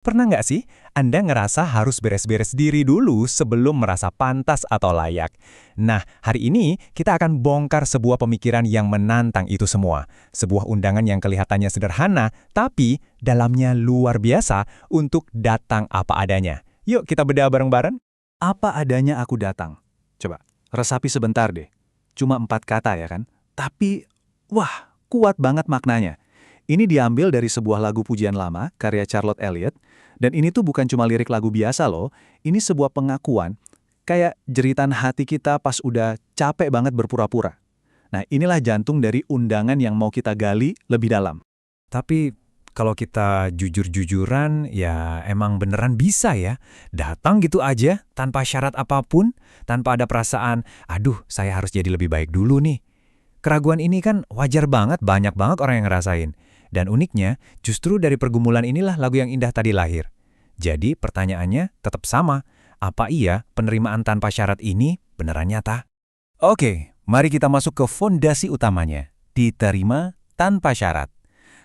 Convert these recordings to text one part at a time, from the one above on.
Pernah nggak sih Anda ngerasa harus beres-beres diri dulu sebelum merasa pantas atau layak? Nah, hari ini kita akan bongkar sebuah pemikiran yang menantang itu semua. Sebuah undangan yang kelihatannya sederhana, tapi dalamnya luar biasa untuk datang apa adanya. Yuk kita bedah bareng-bareng. Apa adanya aku datang. Coba, resapi sebentar deh. Cuma 4 kata ya kan? Tapi, wah, kuat banget maknanya. Ini diambil dari sebuah lagu pujian lama, karya Charlotte Elliott. Dan ini tuh bukan cuma lirik lagu biasa loh. Ini sebuah pengakuan, kayak jeritan hati kita pas udah capek banget berpura-pura. Nah, inilah jantung dari undangan yang mau kita gali lebih dalam. Tapi kalau kita jujur-jujuran, ya emang beneran bisa ya. Datang gitu aja, tanpa syarat apapun, tanpa ada perasaan, aduh saya harus jadi lebih baik dulu nih. Keraguan ini kan wajar banget, banyak banget orang yang ngerasain. Dan uniknya, justru dari pergumulan inilah lagu yang indah tadi lahir. Jadi pertanyaannya tetap sama, apa iya penerimaan tanpa syarat ini beneran nyata? Oke, mari kita masuk ke fondasi utamanya, diterima tanpa syarat.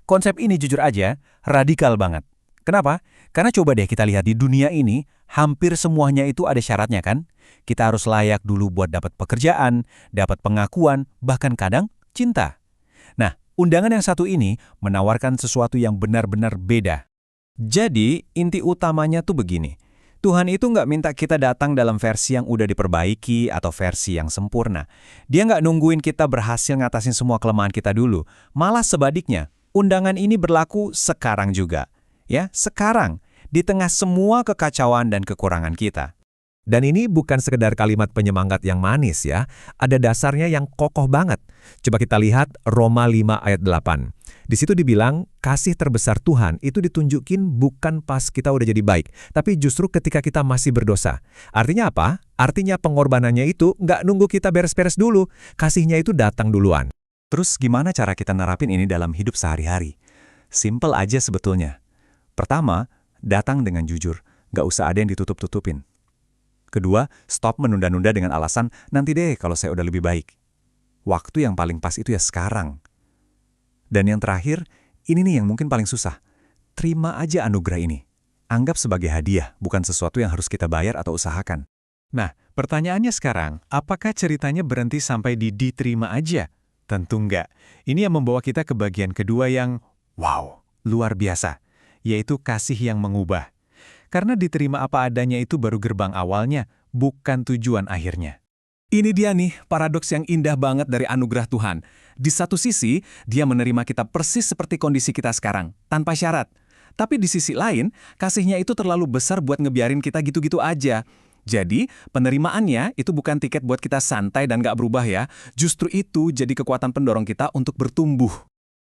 Konsep ini jujur aja, radikal banget. Kenapa? Karena coba deh kita lihat di dunia ini, hampir semuanya itu ada syaratnya kan? Kita harus layak dulu buat dapat pekerjaan, dapat pengakuan, bahkan kadang cinta. Nah, undangan yang satu ini menawarkan sesuatu yang benar-benar beda. Jadi, inti utamanya tuh begini. Tuhan itu nggak minta kita datang dalam versi yang udah diperbaiki atau versi yang sempurna. Dia nggak nungguin kita berhasil ngatasin semua kelemahan kita dulu. Malah sebaliknya, undangan ini berlaku sekarang juga. Ya, sekarang, di tengah semua kekacauan dan kekurangan kita. Dan ini bukan sekedar kalimat penyemangat yang manis ya, ada dasarnya yang kokoh banget. Coba kita lihat Roma 5 ayat 8. Di situ dibilang, kasih terbesar Tuhan itu ditunjukin bukan pas kita udah jadi baik, tapi justru ketika kita masih berdosa. Artinya apa? Artinya pengorbanannya itu nggak nunggu kita beres-beres dulu, kasihnya itu datang duluan. Terus gimana cara kita nerapin ini dalam hidup sehari-hari? Simple aja sebetulnya. Pertama, datang dengan jujur, nggak usah ada yang ditutup-tutupin. Kedua, stop menunda-nunda dengan alasan, nanti deh kalau saya udah lebih baik. Waktu yang paling pas itu ya sekarang. Dan yang terakhir, ini nih yang mungkin paling susah. Terima aja anugerah ini. Anggap sebagai hadiah, bukan sesuatu yang harus kita bayar atau usahakan. Nah, pertanyaannya sekarang, apakah ceritanya berhenti sampai di diterima aja? Tentu enggak. Ini yang membawa kita ke bagian kedua yang, wow, luar biasa. Yaitu kasih yang mengubah. Karena diterima apa adanya itu baru gerbang awalnya, bukan tujuan akhirnya. Ini dia nih, paradoks yang indah banget dari anugerah Tuhan. Di satu sisi, dia menerima kita persis seperti kondisi kita sekarang, tanpa syarat. Tapi di sisi lain, kasihnya itu terlalu besar buat ngebiarin kita gitu-gitu aja. Jadi, penerimaannya itu bukan tiket buat kita santai dan gak berubah ya. Justru itu jadi kekuatan pendorong kita untuk bertumbuh.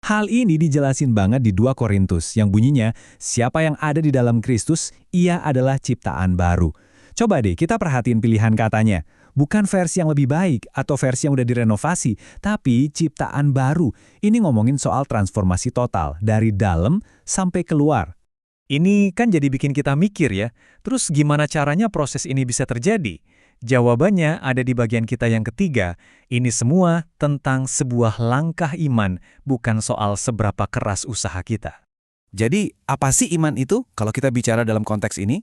Hal ini dijelasin banget di 2 Korintus yang bunyinya, siapa yang ada di dalam Kristus, ia adalah ciptaan baru. Coba deh kita perhatiin pilihan katanya. Bukan versi yang lebih baik atau versi yang udah direnovasi, tapi ciptaan baru. Ini ngomongin soal transformasi total, dari dalam sampai keluar. Ini kan jadi bikin kita mikir ya, terus gimana caranya proses ini bisa terjadi? Jawabannya ada di bagian kita yang ketiga. Ini semua tentang sebuah langkah iman, bukan soal seberapa keras usaha kita. Jadi, apa sih iman itu kalau kita bicara dalam konteks ini?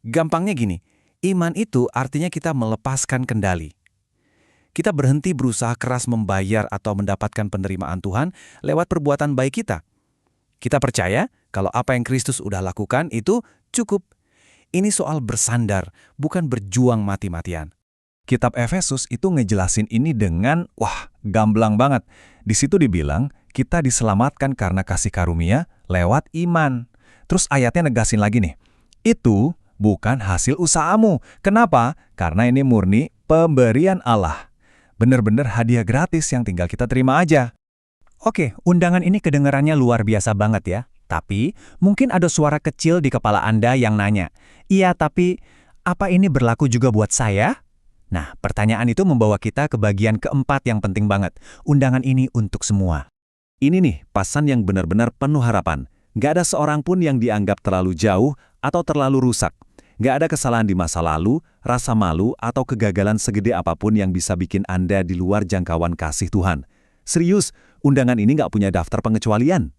Gampangnya gini, iman itu artinya kita melepaskan kendali. Kita berhenti berusaha keras membayar atau mendapatkan penerimaan Tuhan lewat perbuatan baik kita. Kita percaya kalau apa yang Kristus udah lakukan itu cukup. Ini soal bersandar, bukan berjuang mati-matian. Kitab Efesus itu ngejelasin ini dengan, wah, gamblang banget. Di situ dibilang, kita diselamatkan karena kasih karunia lewat iman. Terus ayatnya negasin lagi nih, itu bukan hasil usahamu. Kenapa? Karena ini murni pemberian Allah. Bener-bener hadiah gratis yang tinggal kita terima aja. Oke, undangan ini kedengarannya luar biasa banget ya. Tapi, mungkin ada suara kecil di kepala Anda yang nanya, iya tapi, apa ini berlaku juga buat saya? Nah, pertanyaan itu membawa kita ke bagian keempat yang penting banget. Undangan ini untuk semua. Ini nih, pasan yang benar-benar penuh harapan. Nggak ada seorang pun yang dianggap terlalu jauh atau terlalu rusak. Nggak ada kesalahan di masa lalu, rasa malu, atau kegagalan segede apapun yang bisa bikin Anda di luar jangkauan kasih Tuhan. Serius, undangan ini nggak punya daftar pengecualian.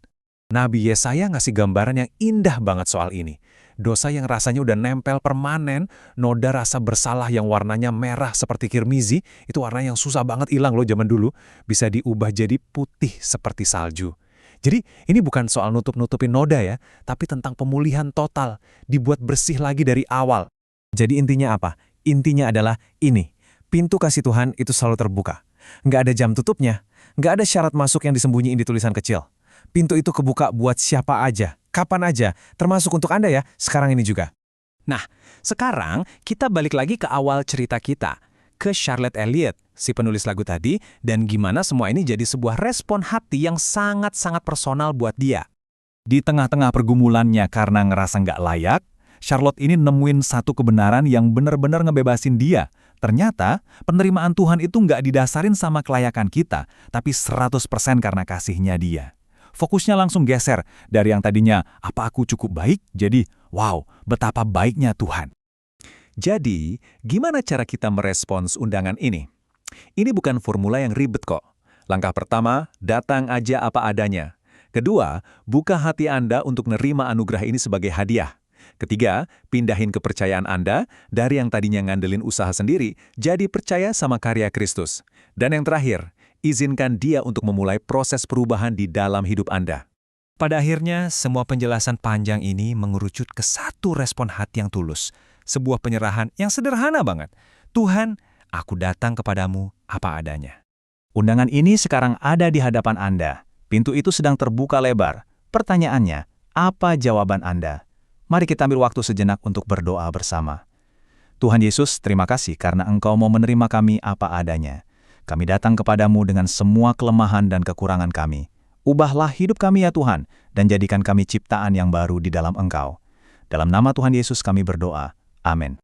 Nabi Yesaya ngasih gambaran yang indah banget soal ini. Dosa yang rasanya udah nempel permanen, noda rasa bersalah yang warnanya merah seperti kirmizi, itu warna yang susah banget hilang loh zaman dulu, bisa diubah jadi putih seperti salju. Jadi ini bukan soal nutup-nutupin noda ya, tapi tentang pemulihan total, dibuat bersih lagi dari awal. Jadi intinya apa? Intinya adalah ini, pintu kasih Tuhan itu selalu terbuka. Nggak ada jam tutupnya, nggak ada syarat masuk yang disembunyiin di tulisan kecil. Pintu itu kebuka buat siapa aja, kapan aja, termasuk untuk Anda ya, sekarang ini juga. Nah, sekarang kita balik lagi ke awal cerita kita, ke Charlotte Elliott, si penulis lagu tadi, dan gimana semua ini jadi sebuah respon hati yang sangat-sangat personal buat dia. Di tengah-tengah pergumulannya karena ngerasa nggak layak, Charlotte ini nemuin satu kebenaran yang benar-benar ngebebasin dia. Ternyata, penerimaan Tuhan itu nggak didasarin sama kelayakan kita, tapi 100% karena kasihnya dia. Fokusnya langsung geser dari yang tadinya, apa aku cukup baik, jadi, wow, betapa baiknya Tuhan. Jadi, gimana cara kita merespons undangan ini? Ini bukan formula yang ribet kok. Langkah pertama, datang aja apa adanya. Kedua, buka hati Anda untuk nerima anugerah ini sebagai hadiah. Ketiga, pindahin kepercayaan Anda dari yang tadinya ngandelin usaha sendiri, jadi percaya sama karya Kristus. Dan yang terakhir, izinkan Dia untuk memulai proses perubahan di dalam hidup Anda. Pada akhirnya, semua penjelasan panjang ini mengerucut ke satu respon hati yang tulus. Sebuah penyerahan yang sederhana banget. Tuhan, aku datang kepadamu apa adanya. Undangan ini sekarang ada di hadapan Anda. Pintu itu sedang terbuka lebar. Pertanyaannya, apa jawaban Anda? Mari kita ambil waktu sejenak untuk berdoa bersama. Tuhan Yesus, terima kasih karena Engkau mau menerima kami apa adanya. Kami datang kepadamu dengan semua kelemahan dan kekurangan kami. Ubahlah hidup kami ya Tuhan, dan jadikan kami ciptaan yang baru di dalam Engkau. Dalam nama Tuhan Yesus kami berdoa. Amin.